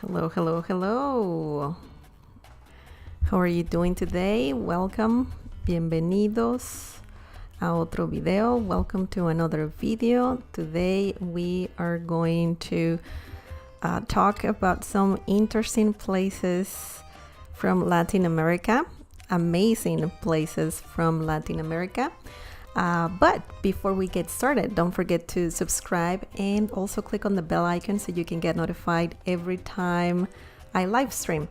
Hello, hello, hello. How are you doing today? Welcome. Bienvenidos a otro video. Welcome to another video. Today we are going to talk about some interesting places from Latin America. Amazing places from Latin America. But before we get started, don't forget to subscribe and also click on the bell icon so you can get notified every time I live stream.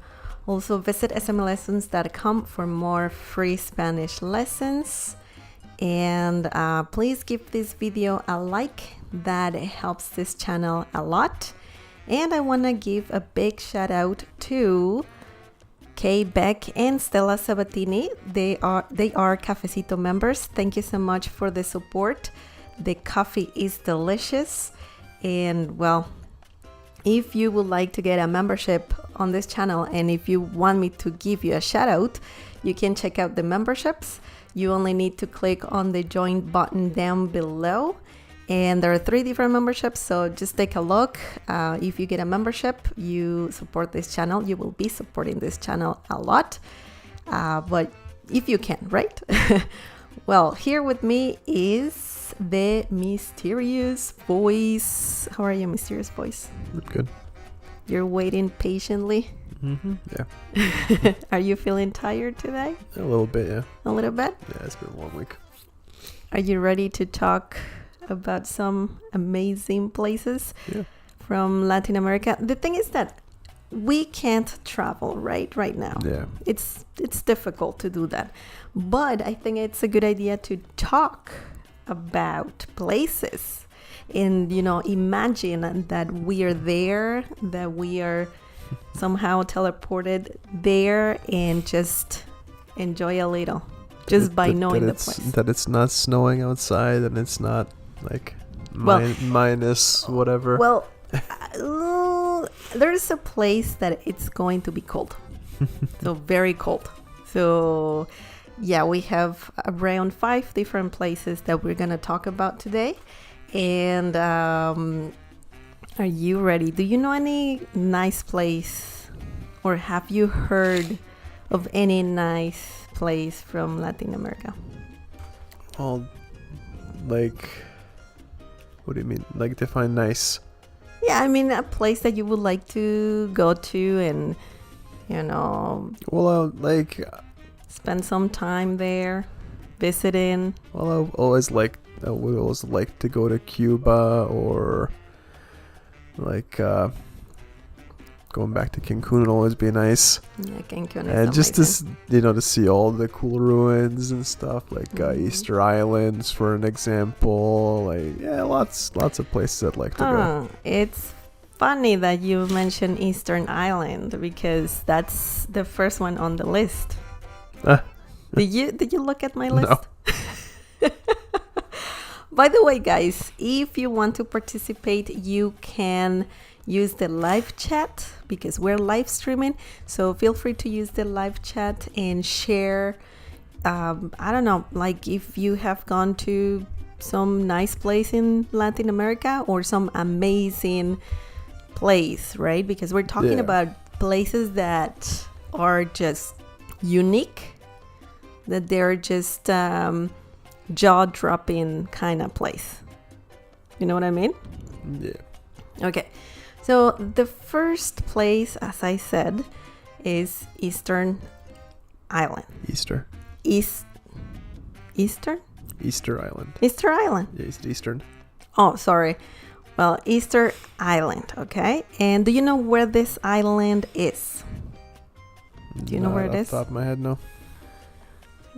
Also visit smlessons.com for more free Spanish lessons. And please give this video a like. That helps this channel a lot. And I want to give a big shout out to Kay Beck and Stella Sabatini. They are Cafecito members. Thank you so much for the support. The coffee is delicious. And well, if you would like to get a membership on this channel and if you want me to give you a shout out, you can check out the memberships. You only need to click on the join button down below. And there are 3 different memberships, so just take a look. If you get a membership, you support this channel. You will be supporting this channel a lot. But if you can, right? Well, here with me is the mysterious voice. How are you, mysterious voice? Good. You're waiting patiently? Yeah. Are you feeling tired today? A little bit, yeah. A little bit? Yeah, it's been a long week. Are you ready to talk about some amazing places from Latin America? The thing is that we can't travel right now. Yeah. It's difficult to do that. But I think it's a good idea to talk about places and, imagine that we are there, that we are somehow teleported there and just enjoy a little just by knowing the place. That it's not snowing outside and it's not like minus whatever. Well, there's a place that it's going to be cold. So very cold. So yeah, we have around 5 different places that we're going to talk about today. And are you ready? Do you know any nice place, or have you heard of any nice place from Latin America? Well, like, what do you mean? Like, define nice? Yeah, I mean a place that you would like to go to and, Well, like, spend some time there, visiting. well, I would always like to go to Cuba, or like going back to Cancun would always be nice. Yeah, Cancun is and just amazing. to see all the cool ruins and stuff, like Easter Islands, for an example. Like, yeah, lots of places I'd like to go. It's funny that you mentioned Eastern Island because that's the first one on the list. Did you look at my list? No. By the way, guys, if you want to participate, you can use the live chat because we're live streaming. So feel free to use the live chat and share. I don't know, like if you have gone to some nice place in Latin America or some amazing place, right? Because we're talking about places that are just unique, that they're just jaw-dropping kind of place. You know what I mean? Yeah. Okay. So the first place, as I said, is Eastern Island. Easter. Eastern? Easter Island. Easter Island. Yeah, Eastern. Oh, sorry. Well, Easter Island, okay? And do you know where this island is? Do you know where it is? Off the top of my head, no.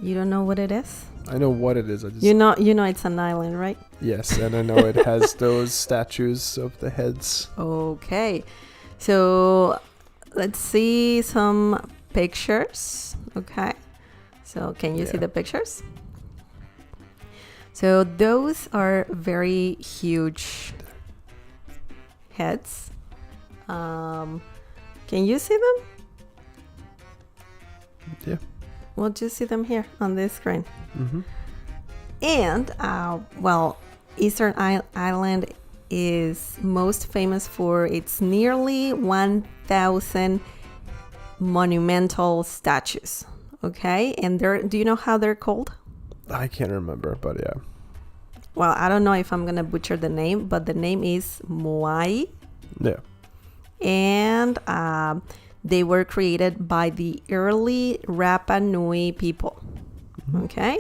You don't know what it is? I know what it is. I just You know it's an island, right? Yes, and I know it has those statues of the heads. Okay. So let's see some pictures. Okay. So can you see the pictures? So those are very huge heads. Can you see them? Yeah. We'll just see them here on this screen. Mm-hmm. And, Eastern Island is most famous for its nearly 1,000 monumental statues. Okay, and do you know how they're called? I can't remember, but yeah. Well, I don't know if I'm gonna butcher the name, but the name is Moai. Yeah. And they were created by the early Rapa Nui people. Okay,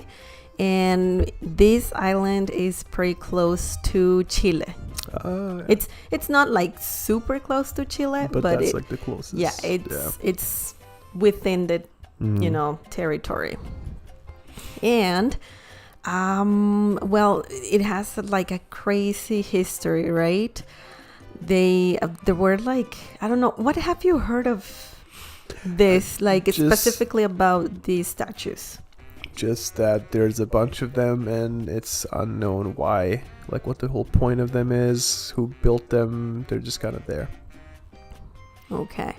and this island is pretty close to Chile. It's not like super close to Chile, but that's like the closest. Yeah, it's within the territory. And well, it has like a crazy history, right? There were like, I don't know, what have you heard of this, like specifically about these statues? Just that there's a bunch of them and it's unknown why, like what the whole point of them is, who built them. They're just kind of there. Okay.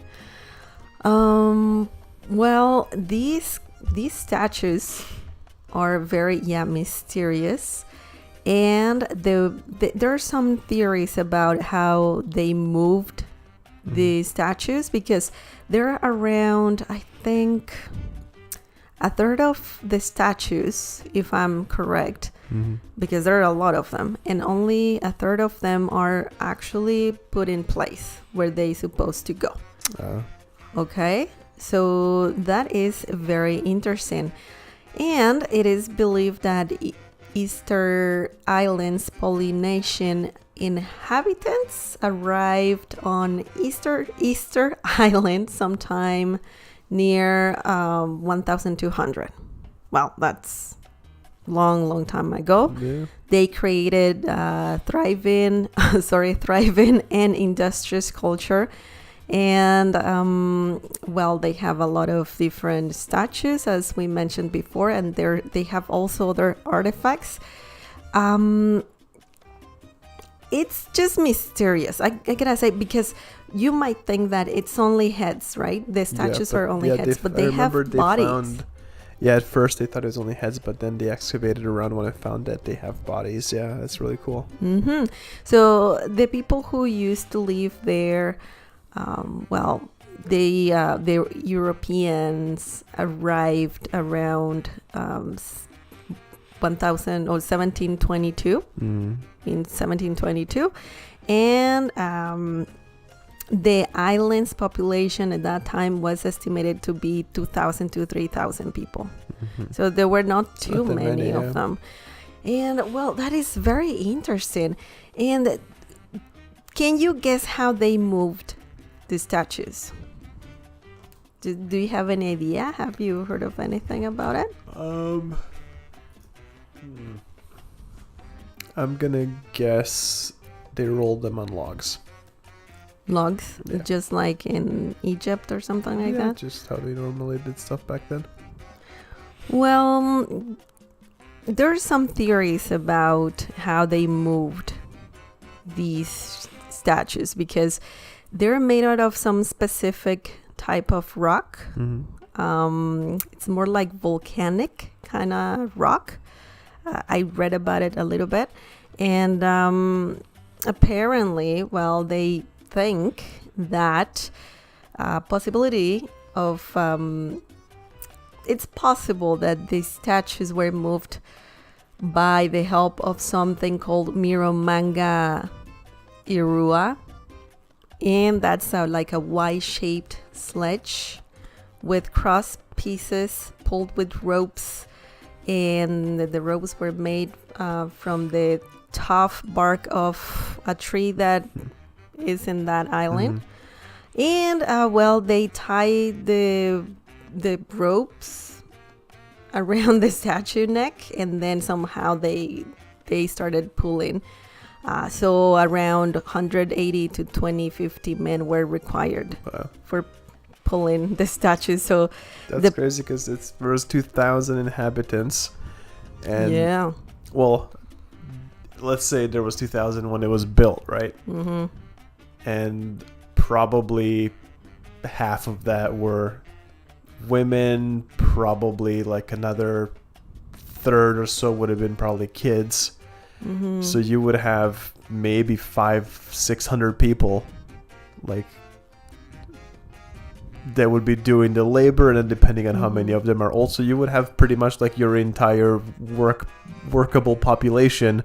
Well, these statues are very mysterious, and there are some theories about how they moved the statues, because there are around, I think, a third of the statues, if I'm correct, because there are a lot of them, and only a third of them are actually put in place where they're supposed to go. Okay, so that is very interesting. And it is believed that Easter Island's Polynesian inhabitants arrived on Easter Island sometime near 1200. Well, that's long time ago. Yeah. They created thriving and industrious culture. And well, they have a lot of different statues, as we mentioned before, and they have also other artifacts. It's just mysterious, I gotta say, because you might think that it's only heads, right? The statues are only heads, but they have bodies. At first they thought it was only heads, but then they excavated around when I found that they have bodies. Yeah, that's really cool. So the people who used to live there, the Europeans arrived around 1722. In 1722, and the island's population at that time was estimated to be 2,000 to 3,000 people. So there were not too many of them. And well, that is very interesting. And can you guess how they moved the statues? Do you have any idea? Have you heard of anything about it? I'm gonna guess they rolled them on logs. Logs? Yeah. Just like in Egypt or something like that? Just how they normally did stuff back then. Well, there are some theories about how they moved these statues, because they're made out of some specific type of rock. It's more like volcanic kind of rock. I read about it a little bit, and apparently, well, they think that possibility of it's possible that these statues were moved by the help of something called Miromanga Irua, and that's like a Y-shaped sledge with cross pieces pulled with ropes, and the ropes were made from the tough bark of a tree that is in that island. And well, they tied the ropes around the statue neck, and then somehow they started pulling. So around 180 to 250 men were required for pulling the statue. So that's crazy, because there was 2,000 inhabitants, and well, let's say there was 2,000 when it was built, right? And probably half of that were women, probably like another third or so would have been probably kids. So you would have maybe 500-600 people, like, that would be doing the labor, and then depending on how many of them are also, you would have pretty much like your entire workable population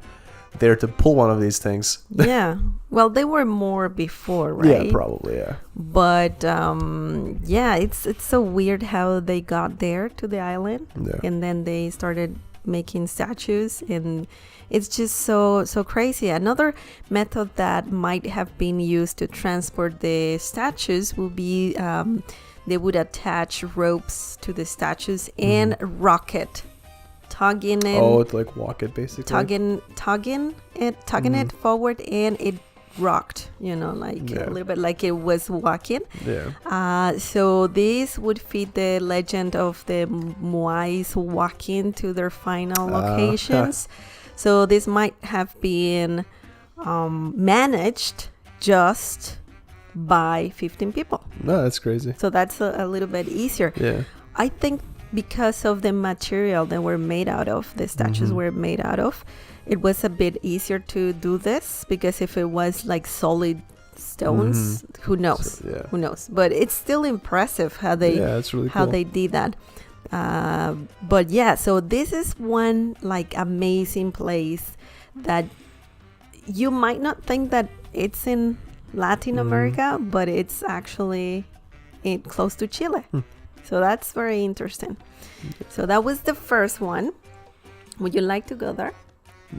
there to pull one of these things. Yeah. Well, they were more before, right? Yeah, probably, yeah. But yeah, it's so weird how they got there to the island, and then they started making statues, and it's just so crazy. Another method that might have been used to transport the statues will be they would attach ropes to the statues and rocket, tugging it. Oh, it's like walk it basically. Tugging it forward, and it rocked, a little bit like it was walking. Yeah. So this would fit the legend of the Moais walking to their final locations. So this might have been managed just by 15 people. No, that's crazy. So that's a little bit easier. Yeah. I think because of the material that were made out of, the statues were made out of, it was a bit easier to do this, because if it was like solid stones, who knows? So, yeah. Who knows? But it's still impressive how they it's really how cool. they did that. But yeah, so this is one like amazing place that you might not think that it's in Latin America, but it's actually close to Chile. So that's very interesting. So that was the first one. Would you like to go there?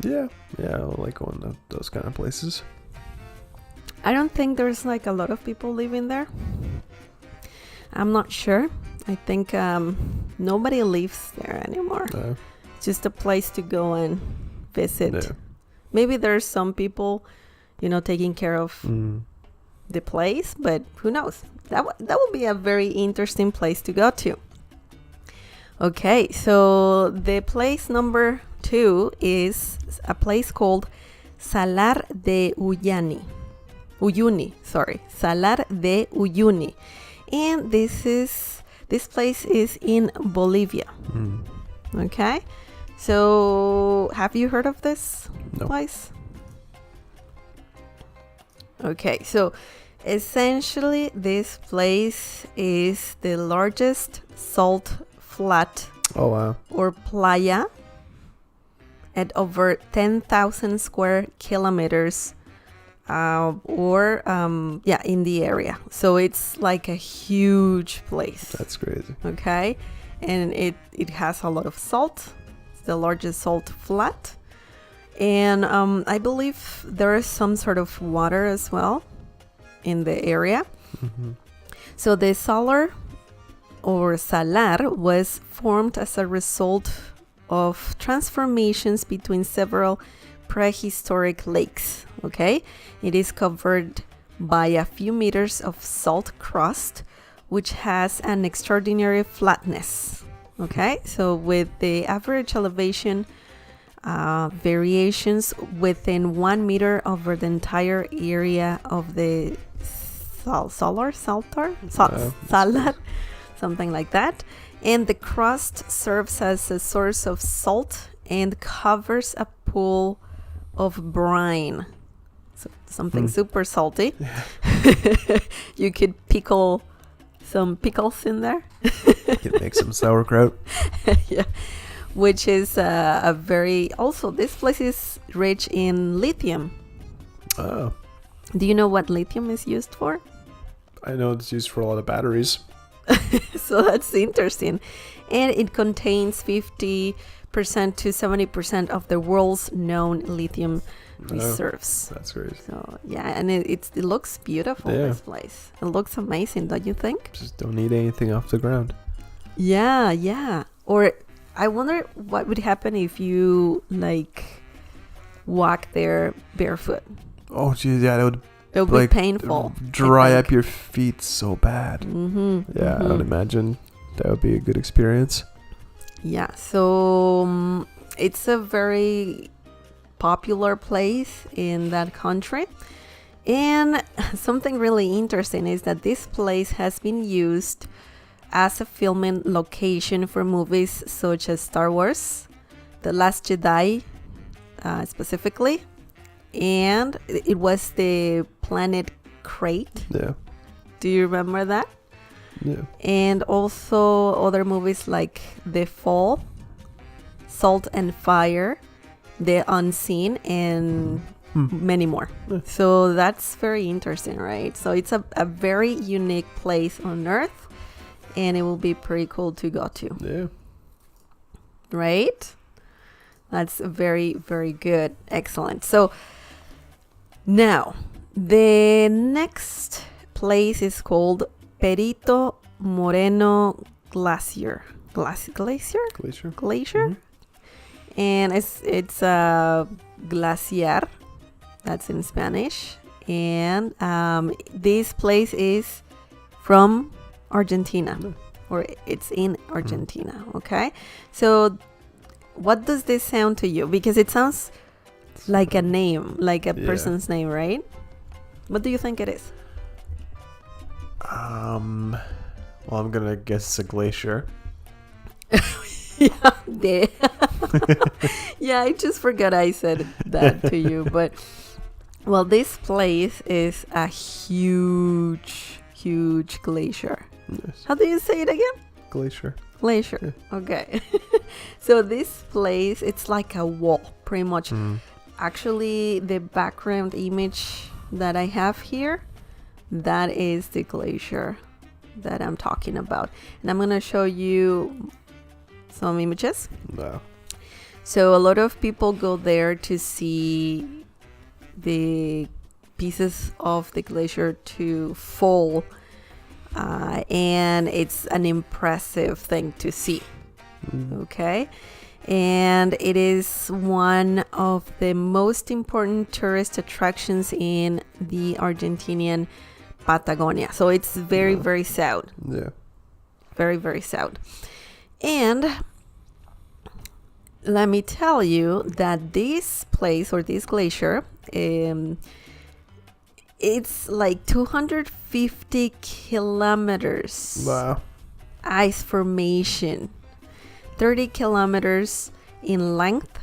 Yeah, I like going to those kind of places. I don't think there's like a lot of people living there. I'm not sure. I think nobody lives there anymore. It's just a place to go and visit. Yeah. Maybe there's some people, taking care of the place, but who knows? That would be a very interesting place to go to. Okay, so the place number 2 is a place called Salar de Uyuni. Salar de Uyuni. And this place is in Bolivia. Okay, so have you heard of this place? Okay, so essentially this place is the largest salt flat or playa at over 10,000 square kilometers in the area. So it's like a huge place. That's crazy. Okay, and it has a lot of salt. It's the largest salt flat, and I believe there is some sort of water as well in the area. So the salar was formed as a result of transformations between several prehistoric lakes. Okay, it is covered by a few meters of salt crust, which has an extraordinary flatness. Okay, so with the average elevation variations within 1 meter over the entire area of the salar, something like that. And the crust serves as a source of salt and covers a pool of brine. So something super salty. You could pickle some pickles in there. You can make some sauerkraut. Yeah, which is a very... Also, this place is rich in lithium. Oh. Do you know what lithium is used for? I know it's used for a lot of batteries. So that's interesting. And it contains 50% to 70% of the world's known lithium reserves. That's great. So yeah, and it looks beautiful, this place. It looks amazing, don't you think? Just don't need anything off the ground. Yeah. Or I wonder what would happen if you walk there barefoot. Oh geez, yeah, it would be painful. Dry up your feet so bad. I would imagine that would be a good experience. Yeah, so it's a very popular place in that country. And something really interesting is that this place has been used as a filming location for movies such as Star Wars, The Last Jedi specifically, and it was the planet Crate. Yeah. Do you remember that? Yeah. And also other movies like The Fall, Salt and Fire, The Unseen, and many more. Yeah. So that's very interesting, right? So it's a very unique place on Earth, and it will be pretty cool to go to. Yeah. Right? That's very, very good. Excellent. So now, the next place is called Perito Moreno Glacier. Glacier? Glacier. Glacier? And it's a glacier. That's in Spanish. And this place is from Argentina. Or it's in Argentina. Okay? So what does this sound to you? Because it sounds like a name, like a person's name, right? What do you think it is? Well, I'm gonna guess a glacier. Yeah, yeah, I just forgot I said that to you. But, well, this place is a huge glacier. Yes. How do you say it again? Glacier. Glacier. Yeah. Okay. So this place, it's like a wall, pretty much. Actually, the background image that I have here, that is the glacier that I'm talking about. And I'm going to show you some images. Wow. So a lot of people go there to see the pieces of the glacier to fall. And it's an impressive thing to see. Okay. And it is one of the most important tourist attractions in the Argentinian Patagonia. So it's very, very south. Yeah. Very, very south. And let me tell you that this place or this glacier, it's like 250 kilometers. Wow. Ice formation. 30 kilometers in length.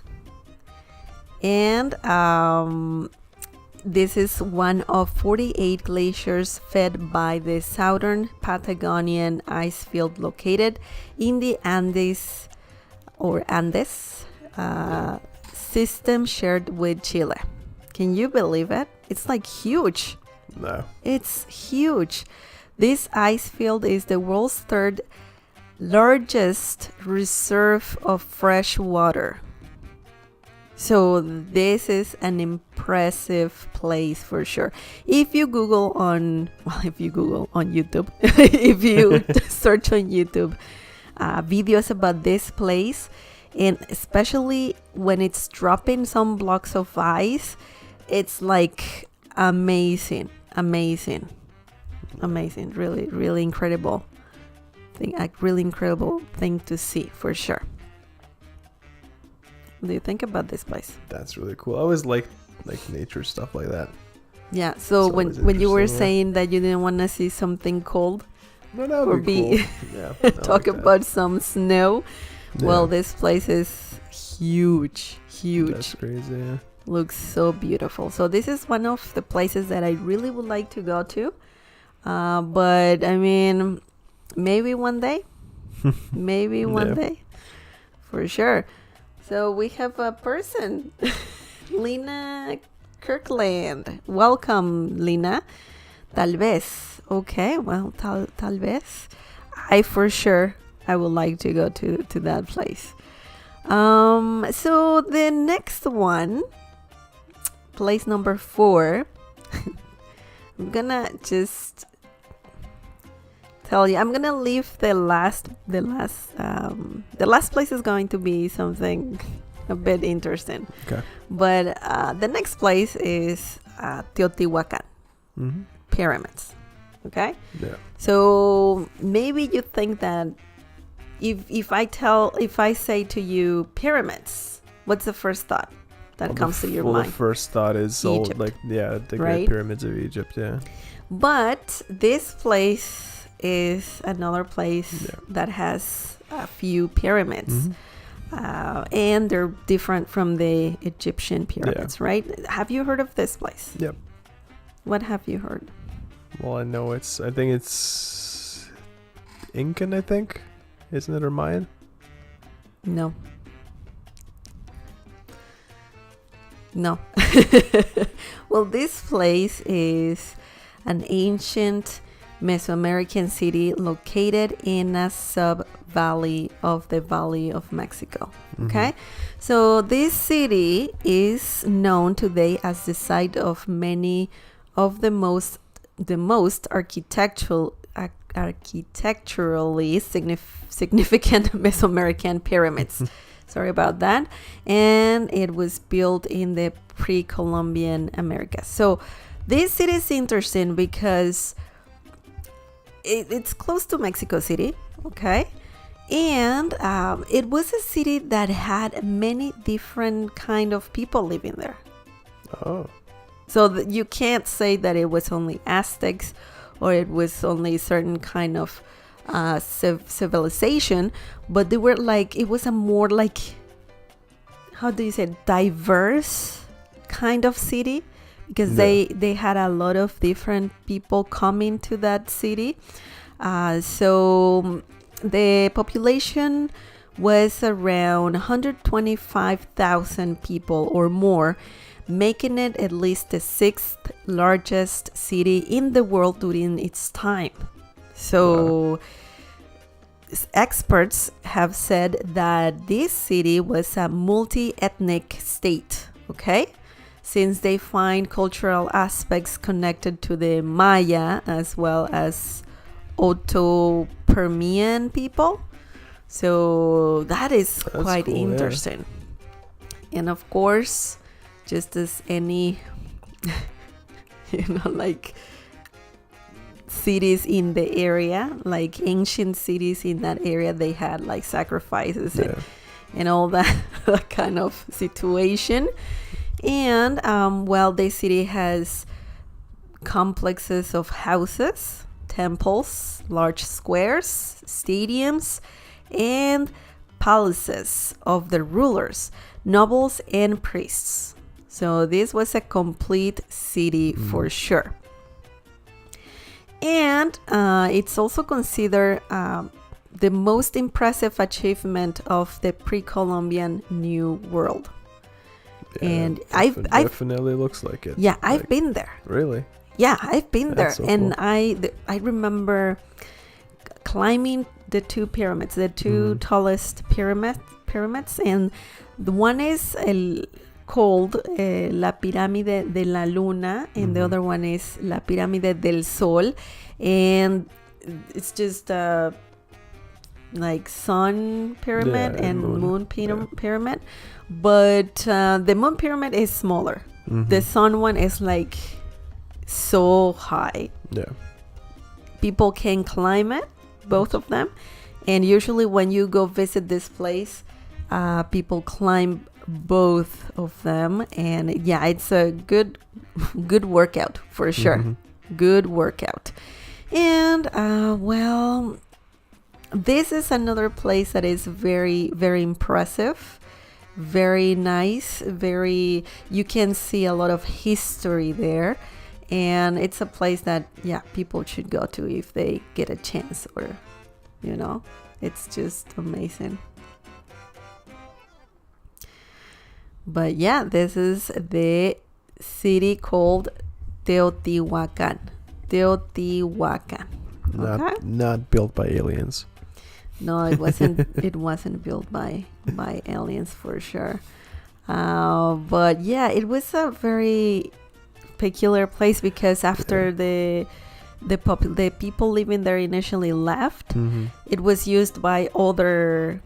And this is one of 48 glaciers fed by the southern Patagonian ice field located in the Andes system shared with Chile. Can you believe it? It's like huge. No. It's huge. This ice field is the world's third largest reserve of fresh water. So this is an impressive place for sure. If you Google on YouTube, if you search on YouTube videos about this place, and especially when it's dropping some blocks of ice, it's like amazing. Really, really incredible. A really incredible thing to see for sure. What do you think about this place? That's really cool. I always like nature stuff like that. Yeah. So when you were saying that you didn't want to see something cold, or be cool. Yeah, talk about some snow. Yeah. Well, this place is huge. That's crazy. Yeah. Looks so beautiful. So this is one of the places that I really would like to go to. But I mean, maybe one day. Maybe one day. For sure. So we have a person, Lina Kirkland. Welcome, Lina. Tal vez. Okay, well, tal vez. I would like to go to that place. So the next one, place number 4. I'm gonna just tell you. I'm gonna leave the last place is going to be something a bit interesting. Okay. But the next place is Teotihuacan. Pyramids. Okay. Yeah. So maybe you think that if I say to you pyramids, what's the first thought that comes to your mind? The first thought is Egypt, the Great Pyramids of Egypt. Yeah. But this place is another place that has a few pyramids. And they're different from the Egyptian pyramids, right? Have you heard of this place? Yep. What have you heard? Well, I think it's Incan, I think. Isn't it, or Mayan? No. Well, this place is an ancient Mesoamerican city located in a sub-valley of the Valley of Mexico. Okay? So this city is known today as the site of many of the most architecturally significant Mesoamerican pyramids. Sorry about that. And it was built in the pre-Columbian America. So this city is interesting because it's close to Mexico City, okay? And it was a city that had many different kind of people living there. Oh. So you can't say that it was only Aztecs or it was only certain kind of civilization, but they were like, it was a more like, how do you say, diverse kind of city, because they had a lot of different people coming to that city. So the population was around 125,000 people or more, making it at least the sixth largest city in the world during its time. So experts have said that this city was a multi-ethnic state, okay? Since they find cultural aspects connected to the Maya as well as Otto-Permian people. So that is quite cool, interesting. Yeah. And of course, just as any, like cities in the area, like ancient cities in that area, they had like sacrifices and all that kind of situation. And the city has complexes of houses, temples, large squares, stadiums, and palaces of the rulers, nobles, and priests. So this was a complete city for sure. And it's also considered the most impressive achievement of the pre-Columbian New World. Yeah, and I've definitely looks like it. Yeah, I've been there. Really? Yeah, I've been there, so and cool. I remember climbing the two pyramids, the two tallest pyramids, and the one is called La Pirámide de la Luna, and the other one is La Pirámide del Sol, and it's just like sun pyramid and moon pyramid, but the moon pyramid is smaller. The sun one is like so high. Yeah, people can climb it, both of them, and usually when you go visit this place, people climb both of them, and yeah, it's a good workout for sure. Good workout. And this is another place that is very, very impressive, very nice, you can see a lot of history there, and it's a place that people should go to if they get a chance, or it's just amazing. But yeah, this is the city called Teotihuacan. Not built by aliens. No, it wasn't. It wasn't built by aliens for sure. But yeah, it was a very peculiar place because after the people living there initially left, it was used by other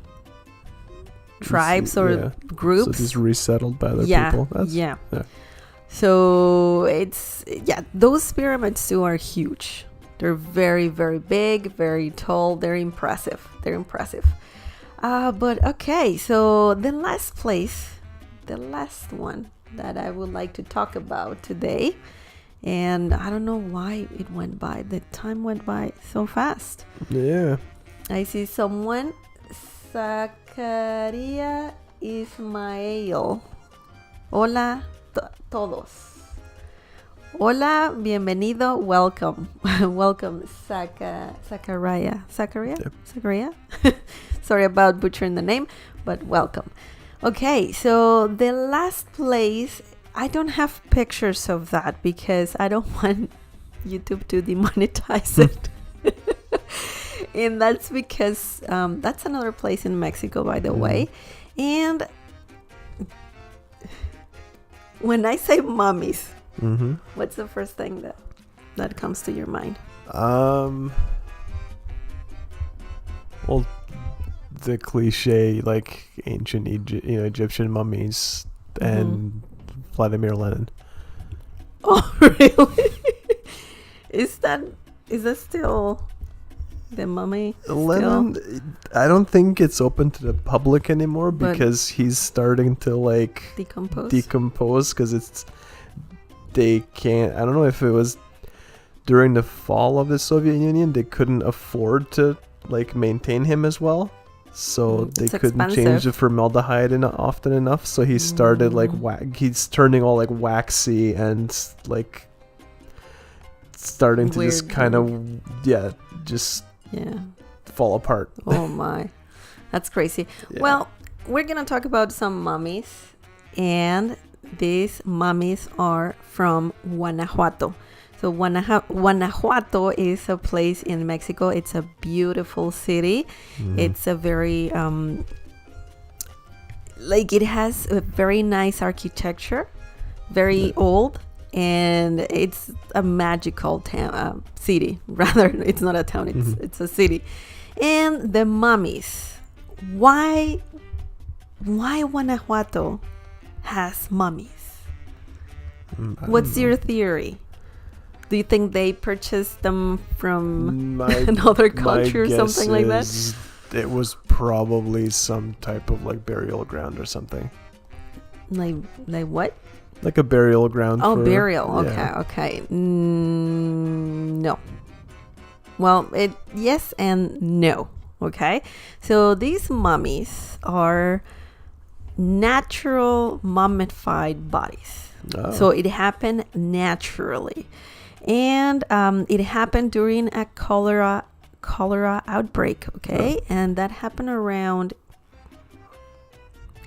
tribes or groups. So just resettled by the people. Yeah. So those pyramids too are huge. They're very, very big, very tall. They're impressive. But okay, so the last one that I would like to talk about today, and I don't know why it went by. The time went by so fast. Yeah. I see someone Zacaria Ismael. Hola todos. Hola, bienvenido, welcome. Welcome, Zachariah. Yep. Zachariah? Sorry about butchering the name, but welcome. Okay, so the last place, I don't have pictures of that because I don't want YouTube to demonetize it. And that's because that's another place in Mexico, by the way. And when I say mummies, what's the first thing that comes to your mind? Well, the cliche, like ancient Egyptian mummies and Vladimir Lenin. Oh, really? Is that still the mummy? Lenin, I don't think it's open to the public anymore because he's starting to like decompose because they can't. I don't know if it was during the fall of the Soviet Union, they couldn't afford to like maintain him as well, so they couldn't change the formaldehyde often enough. So he started like he's turning all like waxy and like starting to just kind of fall apart. Oh my, that's crazy. Yeah. Well, we're gonna talk about some mummies, and these mummies are from Guanajuato. So Guanajuato is a place in Mexico. It's a beautiful city. It's a very it has a very nice architecture, very old, and it's a magical town, city. Rather, it's not a town. It's a city. And the mummies. Why Guanajuato has mummies? What's your theory? Do you think they purchased them from another culture or something like that? It was probably some type of like burial ground or something. Like what? Like a burial ground. Oh, burial. Okay. No. Well, yes and no. Okay. So these mummies are natural mummified bodies. Oh. So it happened naturally. And it happened during a cholera outbreak, okay? Oh. And that happened around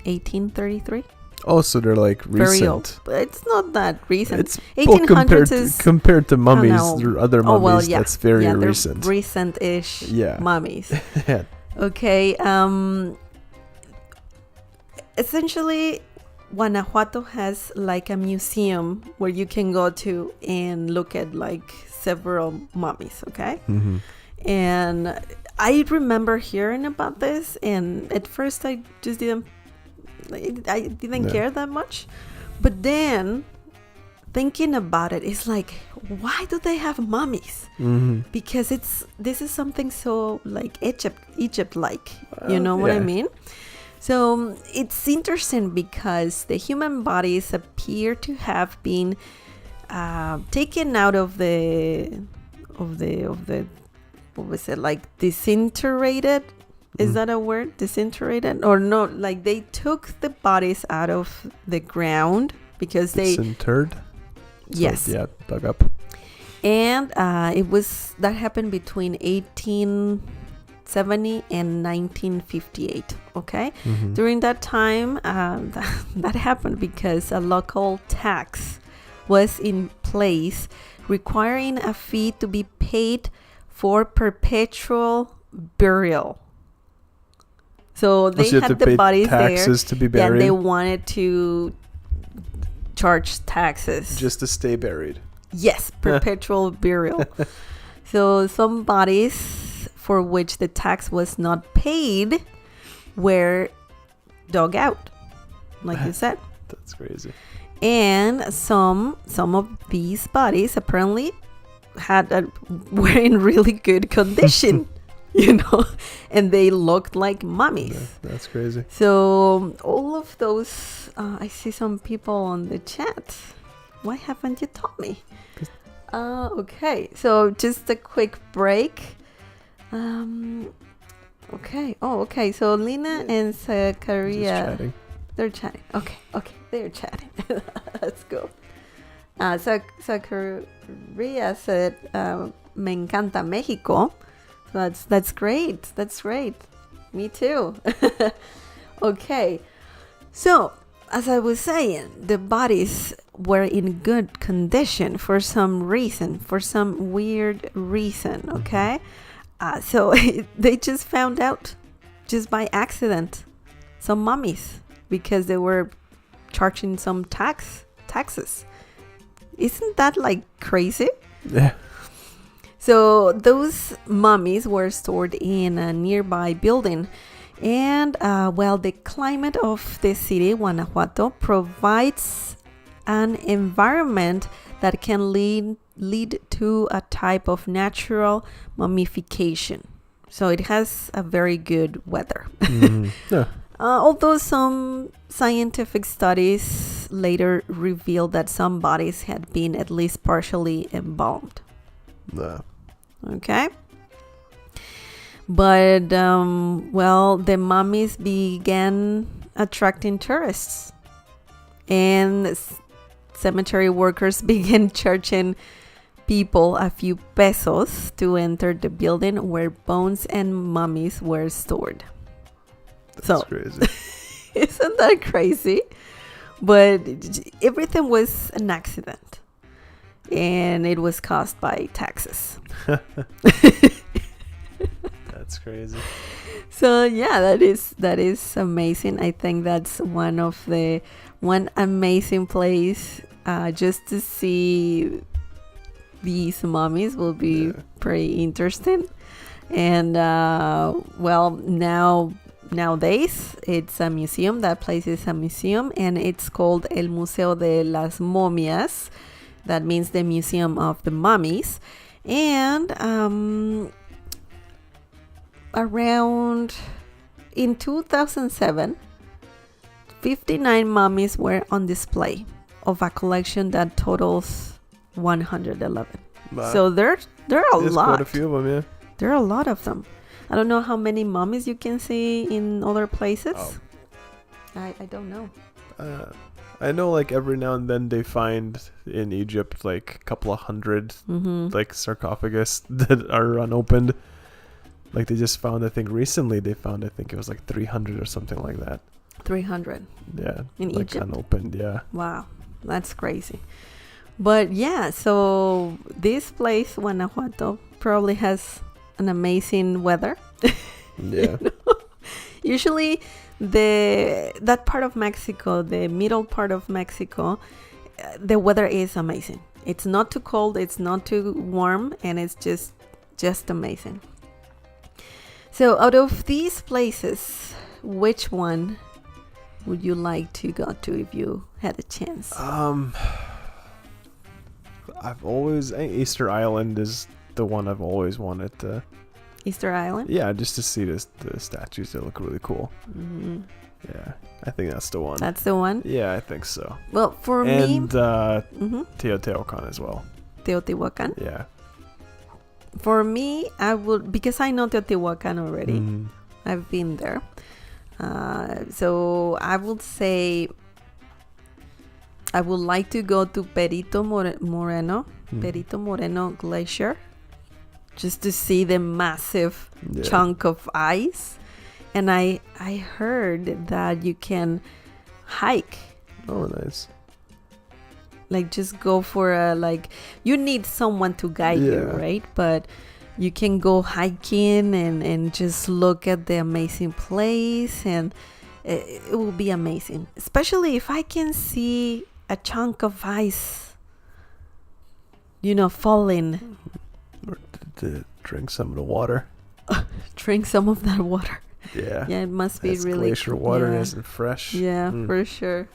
1833. Oh, so they're like recent. Very old. But it's not that recent. It's 1800s compared to mummies, other mummies, that's very recent. Recent-ish mummies. Yeah. Okay. Essentially, Guanajuato has like a museum where you can go to and look at like several mummies, okay? And I remember hearing about this, and at first I just didn't care that much. But then thinking about it, it's like, why do they have mummies? Because this is something so like Egypt-like, you know what I mean? So it's interesting because the human bodies appear to have been taken out of the what was it, like disintegrated? Is that a word? Disintegrated? Or no, like they took the bodies out of the ground because they disinterred? Yes. So, yeah, dug up. And that happened between 1870 and 1958, okay? During that time, that happened because a local tax was in place requiring a fee to be paid for perpetual burial. So they had the bodies taxes there to be buried. And they wanted to charge taxes just to stay buried. Yes, perpetual burial. So some bodies for which the tax was not paid were dug out, like you said. That's crazy. And some of these bodies apparently were in really good condition. And they looked like mummies. That's crazy. So all of those, I see some people on the chat. Why haven't you told me? Okay, so just a quick break. Okay. Oh, okay. So Lina and Zachariah, they're chatting. Okay. They're chatting. Let's go. Zachariah said, "Me encanta México." So that's great. That's great. Me too. Okay. So, as I was saying, the bodies were in good condition for some reason, for some weird reason, okay? So they just found out, just by accident, some mummies, because they were charging some taxes. Isn't that like crazy? Yeah. So those mummies were stored in a nearby building. And, the climate of the city, Guanajuato, provides an environment that can lead to a type of natural mummification. So it has a very good weather. Yeah. Although some scientific studies later revealed that some bodies had been at least partially embalmed. Yeah. Okay. But, the mummies began attracting tourists. And cemetery workers began charging people a few pesos to enter the building where bones and mummies were stored. That's crazy. Isn't that crazy? But everything was an accident. And it was caused by taxes. That's crazy. So yeah, that is amazing. I think that's one amazing place just to see these mummies will be pretty interesting. And nowadays it's a museum. That place is a museum, and it's called El Museo de las Momias. That means the Museum of the Mummies. And around in 2007, 59 mummies were on display of a collection that totals 111. Wow. So there are a lot. Quite a few of them, yeah. There are a lot of them. I don't know how many mummies you can see in other places. Oh. I don't know. I know, like, every now and then they find in Egypt like a couple of hundred like sarcophagus that are unopened. Like they just found, I think recently they found, I think it was like 300 or something like that. 300. Yeah. In like Egypt. Unopened, yeah. Wow, that's crazy. But yeah, so this place, Guanajuato, probably has an amazing weather. Yeah. Usually that part of Mexico, the middle part of Mexico, the weather is amazing. It's not too cold, it's not too warm, and it's just amazing. So out of these places, which one would you like to go to if you had a chance? Easter Island is the one I've always wanted to. Easter Island? Yeah, just to see the statues. They look really cool. Mm-hmm. Yeah, I think that's the one. That's the one? Yeah, I think so. Well, for me... And Teotihuacan as well. Teotihuacan? Yeah. For me, I would... Because I know Teotihuacan already. Mm-hmm. I've been there. So I would say... I would like to go to Perito Moreno. Perito Moreno Glacier. Just to see the massive chunk of ice. And I heard that you can hike. Oh, nice. Like just go for you need someone to guide you, right? But you can go hiking and just look at the amazing place, and it will be amazing. Especially if I can see a chunk of ice, falling. Or to drink some of the water. Drink some of that water. Yeah. Yeah, it must be really glacier water isn't fresh. Yeah, for sure.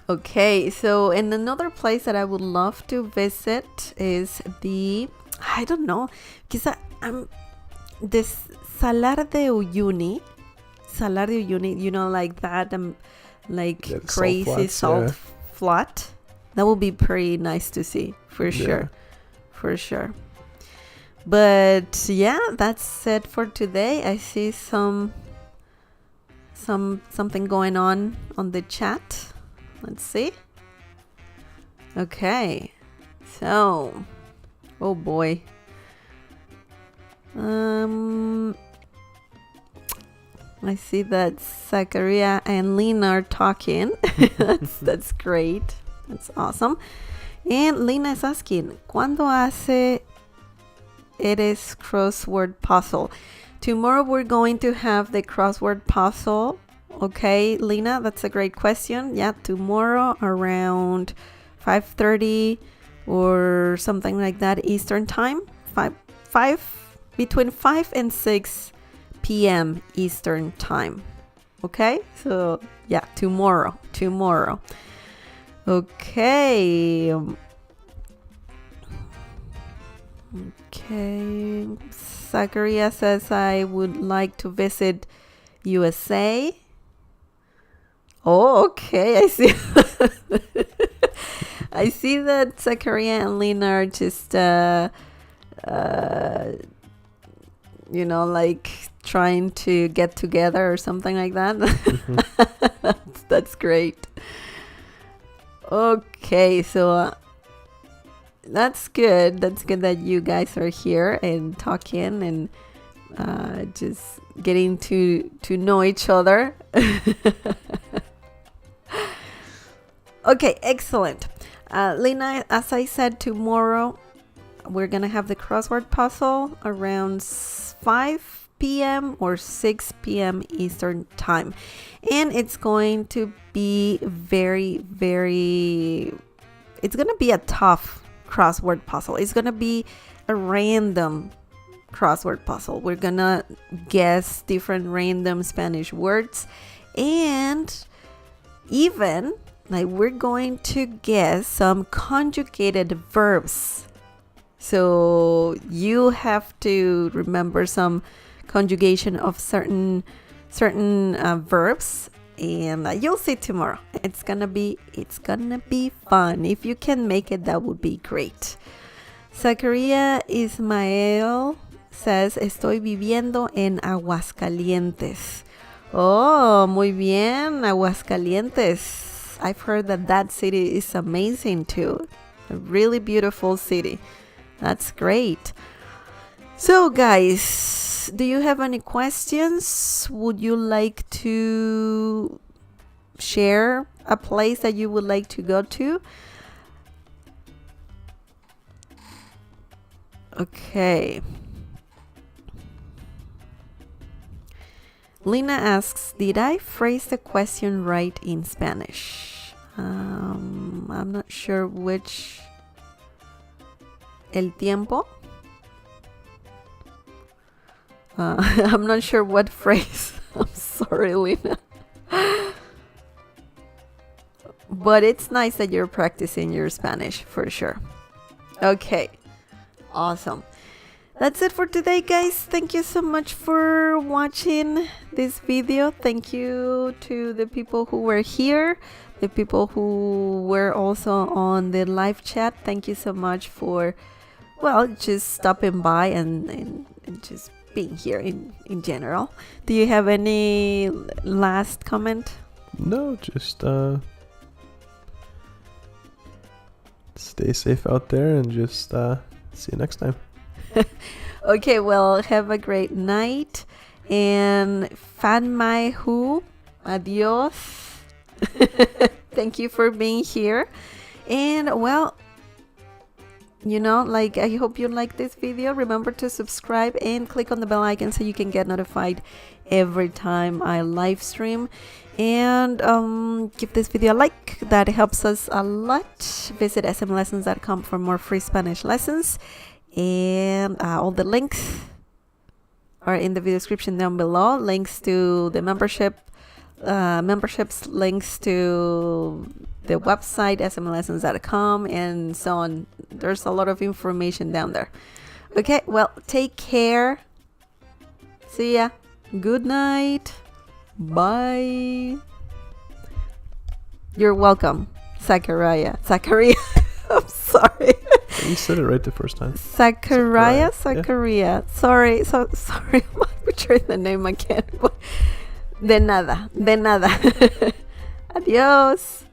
Okay, so and another place that I would love to visit is I don't know, because I'm this Salar de Uyuni, like that, like crazy salt flat. That would be pretty nice to see, for sure. But yeah, that's it for today. I see something going on the chat. Let's see. Okay. So, oh boy. I see that Zachariah and Lena are talking. That's great. That's awesome. And Lena is asking, ¿Cuándo hace eres crossword puzzle? Tomorrow we're going to have the crossword puzzle. Okay, Lena, that's a great question. Yeah, tomorrow around 5:30 or something like that Eastern time. Between 5 and 6 p.m. Eastern time. Okay, so yeah, tomorrow. Okay. Okay. Zachariah says I would like to visit USA. Oh, okay. I see. I see that Zachariah and Lena are just, like trying to get together or something like that. That's great. Okay, so that's good. That's good that you guys are here and talking and just getting to know each other. Okay, excellent. Lena, as I said, tomorrow we're going to have the crossword puzzle around 5 p.m. or 6 p.m. Eastern time. And it's going to be it's going to be a tough crossword puzzle. It's going to be a random crossword puzzle. We're going to guess different random Spanish words. And even we're going to guess some conjugated verbs. So you have to remember some conjugation of certain verbs, and you'll see tomorrow. It's gonna be fun. If you can make it, that would be great. Zachariah Ismael says, estoy viviendo en Aguascalientes. Oh, muy bien, Aguascalientes. I've heard that city is amazing too. A really beautiful city. That's great. So guys, do you have any questions? Would you like to share a place that you would like to go to? Okay. Lena asks, did I phrase the question right in Spanish? I'm not sure which. El tiempo? I'm not sure what phrase. I'm sorry, Lena. But it's nice that you're practicing your Spanish for sure. Okay. Awesome. That's it for today, guys. Thank you so much for watching this video. Thank you to the people who were here, the people who were also on the live chat. Thank you so much for, just stopping by and just being here in general. Do you have any last comment? No, just stay safe out there and just see you next time. Okay, well, have a great night and fan mai hu. Adios. Thank you for being here. And I hope you like this video. Remember to subscribe and click on the bell icon so you can get notified every time I live stream. And give this video a like. That helps us a lot. Visit smlessons.com for more free Spanish lessons. And all the links are in the video description down below. Links to the memberships, links to the website smlessons.com, and so on. There's a lot of information down there. Okay, well, take care. See ya. Good night. Bye. You're welcome, Zachariah. I'm sorry. You said it right the first time. Zachariah. Yeah. Sorry, I'm butchering the name again. De nada. Adiós.